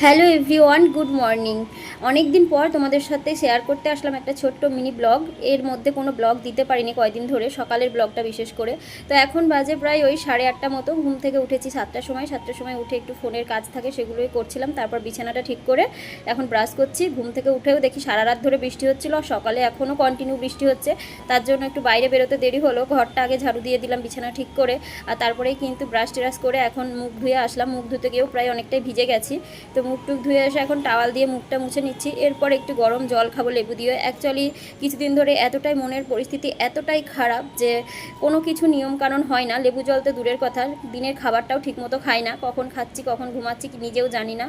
Hello everyone, good morning. অনেক দিন পর তোমাদের সাথে শেয়ার করতে আসলাম একটা ছোট্ট মিনি ব্লগ। এর মধ্যে কোনো ব্লগ দিতে পারিনি কয়েকদিন ধরে, সকালের ব্লগটা বিশেষ করে। তো এখন বাজে প্রায় ওই 8:30 মতো। ঘুম থেকে উঠেছি 7টার সময় উঠে একটু ফোনের কাজ থাকে সেগুলোই করছিলাম। তারপর বিছানাটা ঠিক করে এখন ব্রাশ করছি। ঘুম থেকে উঠেও দেখি সারা রাত ধরে বৃষ্টি হচ্ছিল, সকালে এখনও কন্টিনিউ বৃষ্টি হচ্ছে। তার জন্য একটু বাইরে বেরোতে দেরি হলো। ঘরটা আগে ঝাড়ু দিয়ে দিলাম বিছানা ঠিক করে, আর তারপরেই কিন্তু ব্রাশ টেরাশ করে এখন মুখ ধুয়ে আসলাম। মুখ ধুতে গিয়েও প্রায় অনেকটাই ভিজে গেছি। তো মুখ টুক ধুয়ে এসে এখন টাওয়াল দিয়ে মুখটা মুছে নিচ্ছি। এরপর একটু গরম জল খাবো লেবু দিয়ে। অ্যাকচুয়ালি কিছুদিন ধরে এতটাই মনের পরিস্থিতি এতটাই খারাপ যে কোনো কিছু নিয়মকানুন হয় না। লেবু জল তো দূরের কথা, দিনের খাবারটাও ঠিকমতো খাই না। কখন খাচ্ছি কখন ঘুমাচ্ছি কি নিজেও জানি না।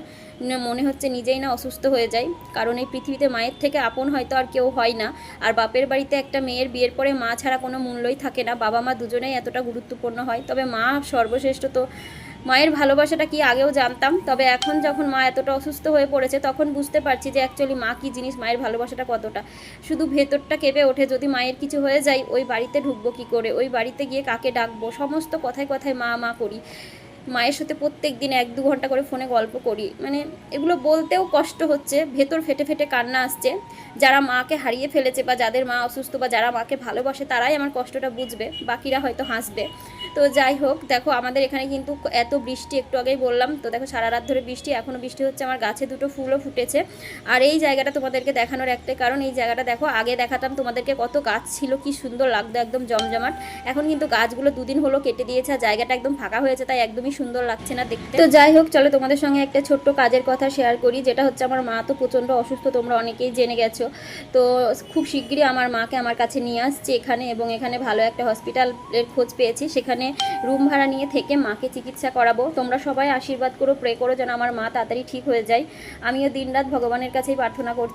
মনে হচ্ছে নিজেই না অসুস্থ হয়ে যাই। কারণ এই পৃথিবীতে মায়ের থেকে আপন হয়তো আর কেউ হয় না। আর বাপের বাড়িতে একটা মেয়ের বিয়ের পরে মা ছাড়া কোনো মূল্যই থাকে না। বাবা মা দুজনেই এতটা গুরুত্বপূর্ণ হয়, তবে মা সর্বশ্রেষ্ঠ। তো মায়ের ভালোবাসাটা কি আগেও জানতাম, তবে এখন যখন মা এতটা অসুস্থ হয়ে পড়েছে তখন বুঝতে পারছি যে অ্যাকচুয়ালি মা কী জিনিস, মায়ের ভালোবাসাটা কতটা। শুধু ভেতরটা কেঁপে ওঠে যদি মায়ের কিছু হয়ে যায়। ওই বাড়িতে ঢুকবো কী করে, ওই বাড়িতে গিয়ে কাকে ডাকবো, সমস্ত কথায় কথায় মা মা করি। মায়ের সাথে প্রত্যেক দিন 1-2 ঘন্টা করে ফোনে গল্প করি। মানে এগুলো বলতেও কষ্ট হচ্ছে, ভেতর ফেটে ফেটে কান্না আসছে। যারা মাকে হারিয়ে ফেলেছে বা যাদের মা অসুস্থ বা যারা মাকে ভালোবাসে তারাই আমার কষ্টটা বুঝবে, বাকিরা হয়তো হাসবে। তো যাই হোক, দেখো আমাদের এখানে কিন্তু এত বৃষ্টি, একটু আগেই বললাম তো। দেখো সারা রাত ধরে বৃষ্টি, এখনও বৃষ্টি হচ্ছে। আমার গাছে দুটো ফুলও ফুটেছে। আর এই জায়গাটা তোমাদেরকে দেখানোর একটাই কারণ, এই জায়গাটা দেখো, আগে দেখাতাম তোমাদেরকে কত গাছ ছিল, কি সুন্দর লাগতো, একদম জমজমাট। এখন কিন্তু গাছগুলো 2 দিন হলো কেটে দিয়েছে, আর জায়গাটা একদম ফাঁকা হয়েছে, তাই একদমই সুন্দর লাগছে না দেখতে। তো যাই হোক, চলো তোমাদের সঙ্গে একটা ছোট্ট কাজের কথা শেয়ার করি, যেটা হচ্ছে আমার মা তো প্রচণ্ড অসুস্থ, তোমরা অনেকেই জেনে গেছো। তো খুব শিগগিরই আমার মাকে আমার কাছে নিয়ে আসছি এখানে, এবং এখানে ভালো একটা হসপিটালের খোঁজ পেয়েছি। সেখানে রুম ভাড়া নিয়ে থেকে মাকে চিকিৎসা করাবো। তোমরা সবাই আশীর্বাদ করো, প্রে করো যেন আমার মা তাড়াতাড়ি ঠিক হয়ে যায়। আমিও দিনরাত ভগবানের কাছেই প্রার্থনা করছি